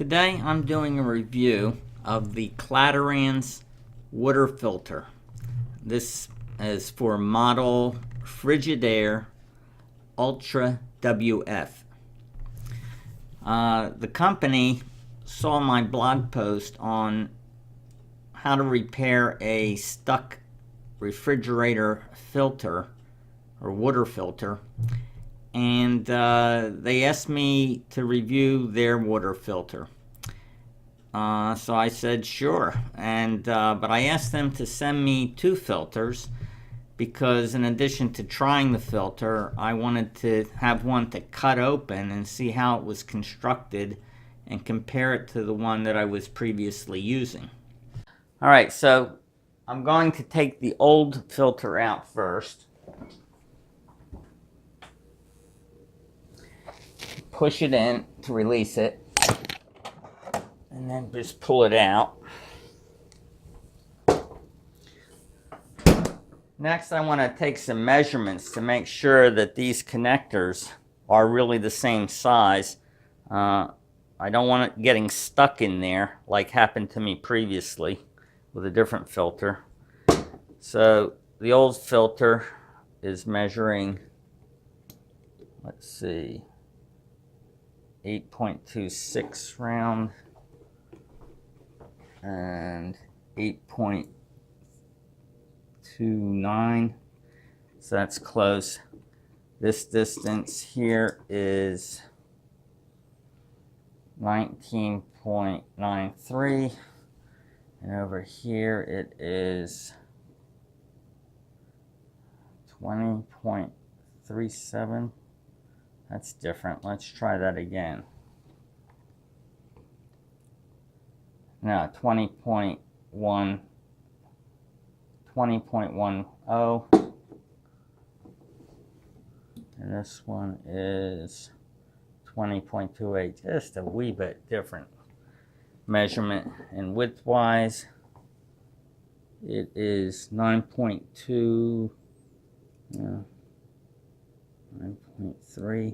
Today I'm doing a review of the Clatterans water filter. This is for model Frigidaire ULTRAWF. The company saw my blog post on how to repair a stuck refrigerator filter or water filter, and they asked me to review their water filter. So I said sure, and but I asked them to send me 2 filters because in addition to trying the filter, I wanted to have one to cut open and see how it was constructed and compare it to the one that I was previously using. Alright, so I'm going to take the old filter out first. Push it in to release it, and then just pull it out. Next, I want to take some measurements to make sure that these connectors are really the same size. I don't want it getting stuck in there like happened to me previously with a different filter. So the old filter is measuring, let's see, 8.26 round and 8.29, so that's close. This distance here is 19.93, and over here it is 20.37. That's different. Let's try that again. No, 20.10. And this one is 20.28. Just a wee bit different measurement. And width-wise, it is 9.2. 9.3,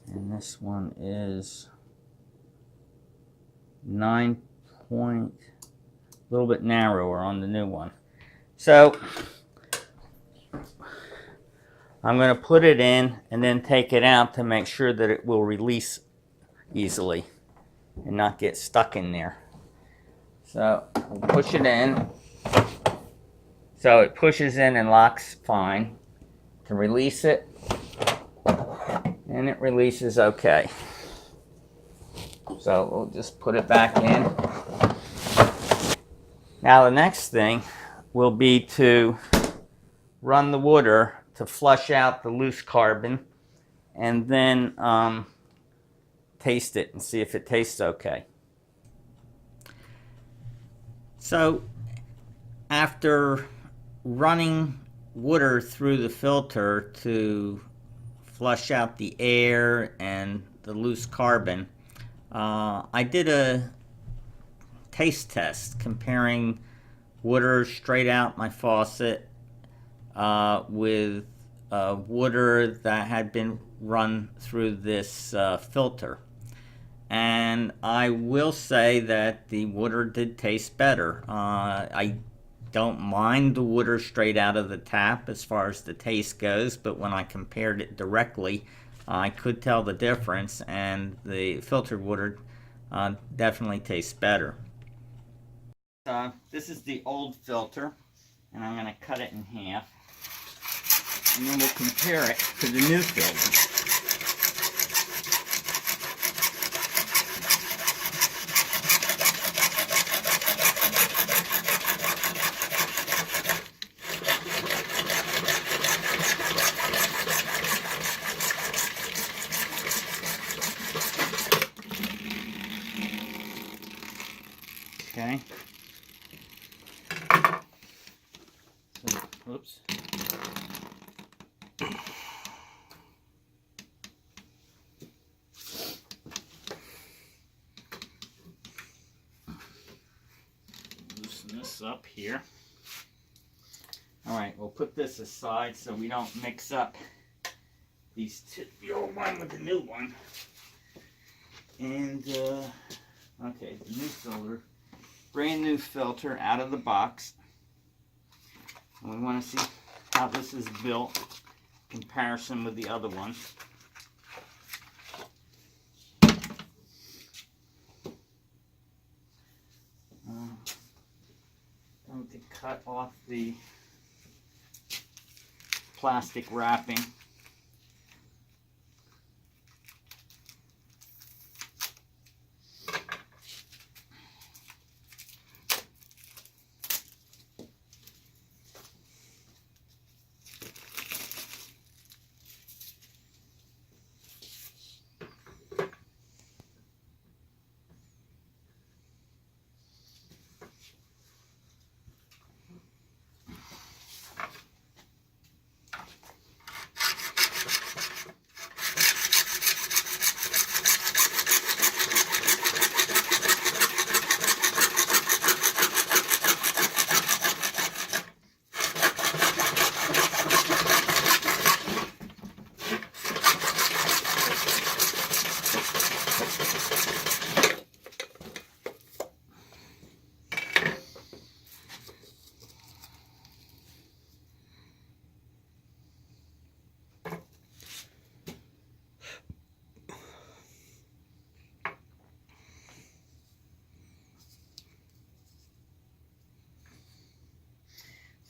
and this one is 9 point, a little bit narrower on the new one. So I'm going to put it in and then take it out to make sure that it will release easily and not get stuck in there. So we'll push it in. So it pushes in and locks fine. To release it, and it releases okay. So we'll just put it back in. Now the next thing will be to run the water to flush out the loose carbon, and then taste it and see if it tastes okay. So after running water through the filter to flush out the air and the loose carbon, I did a taste test comparing water straight out my faucet with water that had been run through this filter. And I will say that the water did taste better. I don't mind the water straight out of the tap as far as the taste goes, but when I compared it directly, I could tell the difference, and the filtered water definitely tastes better. This is the old filter, and I'm going to cut it in half, and then we'll compare it to the new filter. Okay. So, oops. Loosen this up here. All right, we'll put this aside so we don't mix up these two, the old one with the new one. And, okay, the new filter. Brand new filter out of the box. And we want to see how this is built in comparison with the other one. Going to cut off the plastic wrapping.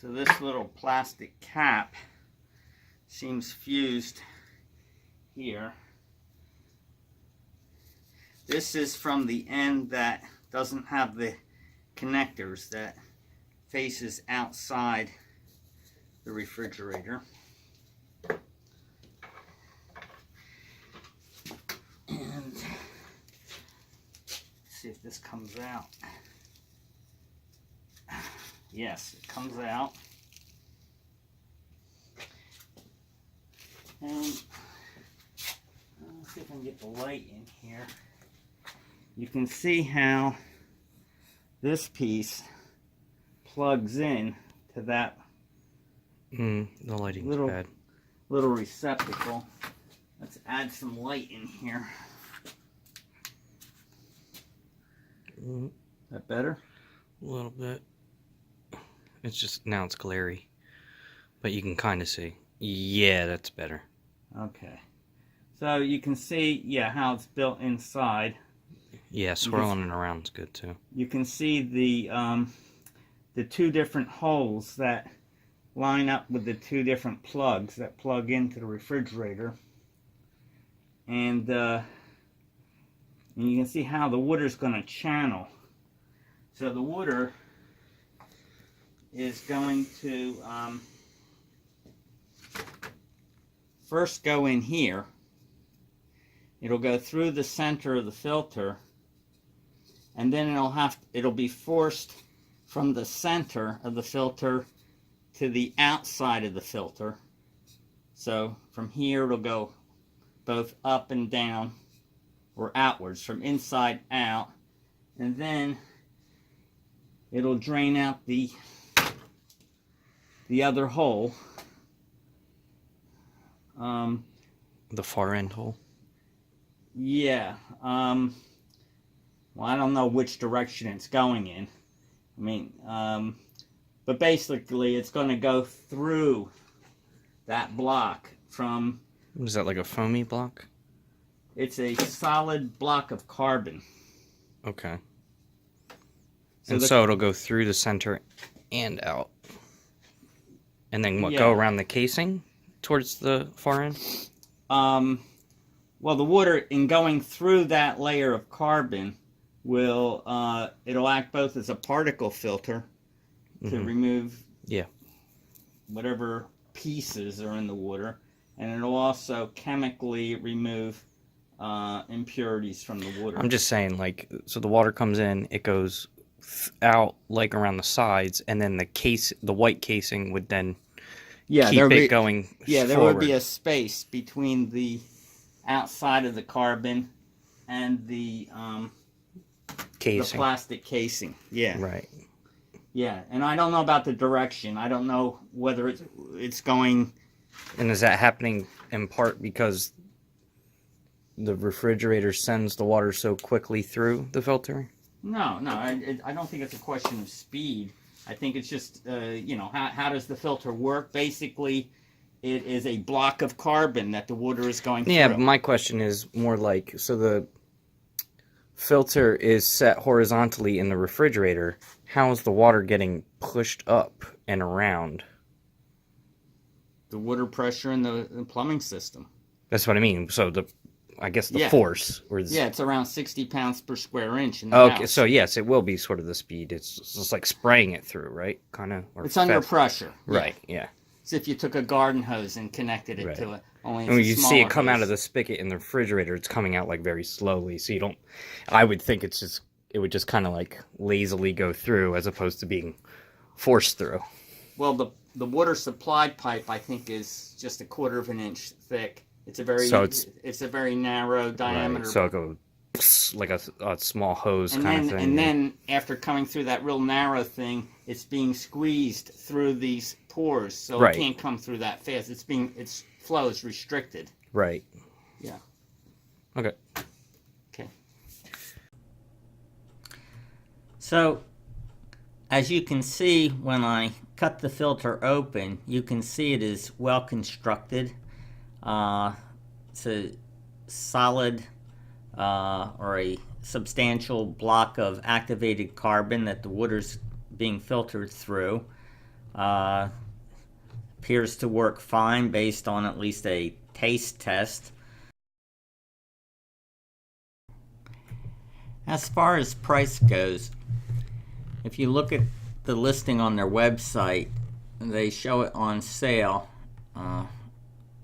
So this little plastic cap seems fused here. This is from the end that doesn't have the connectors, that faces outside the refrigerator. And let's see if this comes out. Yes, it comes out. And let's see if I can get the light in here. You can see how this piece plugs in to that the lighting's bad. Little receptacle. Let's add some light in here. Is that better? A little bit. It's just, now it's glary. But you can kind of see. Yeah, that's better. Okay. So you can see, yeah, how it's built inside. Yeah, swirling it around is good too. You can see the two different holes that line up with the two different plugs that plug into the refrigerator. And you can see how the water's going to channel. So the water is going to first go in here. It'll go through the center of the filter, and then it'll be forced from the center of the filter to the outside of the filter. So from here it'll go both up and down, or outwards, from inside out, and then it'll drain out the other hole. The far end hole? Yeah. Well, I don't know which direction it's going in. I mean, but basically it's going to go through that block from... Is that like a foamy block? It's a solid block of carbon. Okay. So it'll go through the center and out. And then what, go around the casing towards the far end? Well, the water, in going through that layer of carbon, will it'll act both as a particle filter to remove whatever pieces are in the water, and it'll also chemically remove impurities from the water. I'm just saying, like, so the water comes in, it goes out like around the sides, and then the white casing would then keep it going forward. There would be a space between the outside of the carbon and the plastic casing. Yeah. Right. Yeah, and I don't know about the direction. I don't know whether it's going... And is that happening in part because the refrigerator sends the water so quickly through the filter? No, I don't think it's a question of speed. I think it's just, you know, how does the filter work? Basically, it is a block of carbon that the water is going through. Yeah, but my question is more like, so the filter is set horizontally in the refrigerator. How is the water getting pushed up and around? The water pressure in the plumbing system. That's what I mean. So I guess the Yeah. force. Yeah, it's around 60 pounds per square inch in the Okay, house. so yes, it will be sort of the speed. It's just like spraying it through, right? Kind of. It's under pressure. Right, yeah. So if you took a garden hose and connected it Right. to it, only And when it's a you see it come smaller out of the hose. spigot in the refrigerator, it's coming out like very slowly. So you don't, I would think it would just kind of like lazily go through as opposed to being forced through. Well, the water supply pipe, I think, is just a quarter of an inch thick. It's a very it's a very narrow diameter. Right, so it goes like a small hose kind of thing. And then after coming through that real narrow thing, it's being squeezed through these pores, so Right. it can't come through that fast. Its flow is restricted. Right. Yeah. Okay. Okay. So, as you can see, when I cut the filter open, you can see it is well constructed. It's a solid or a substantial block of activated carbon that the water's being filtered through. Appears to work fine based on at least a taste test. As far as price goes, if you look at the listing on their website, they show it on sale.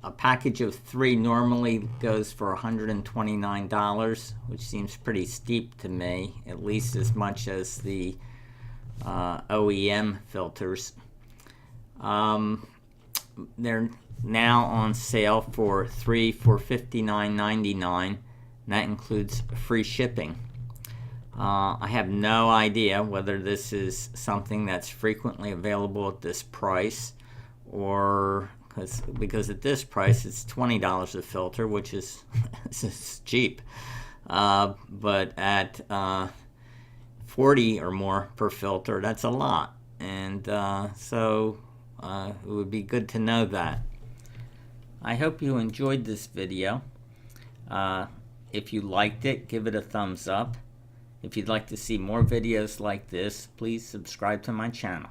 A package of 3 normally goes for $129, which seems pretty steep to me, at least as much as the OEM filters. They're now on sale for 3 for $59.99, and that includes free shipping. I have no idea whether this is something that's frequently available at this price, or because at this price it's $20 a filter, which is it's cheap. But at $40 or more per filter, that's a lot, and so it would be good to know that. I hope you enjoyed this video. If you liked it, give it a thumbs up. If you'd like to see more videos like this, please subscribe to my channel.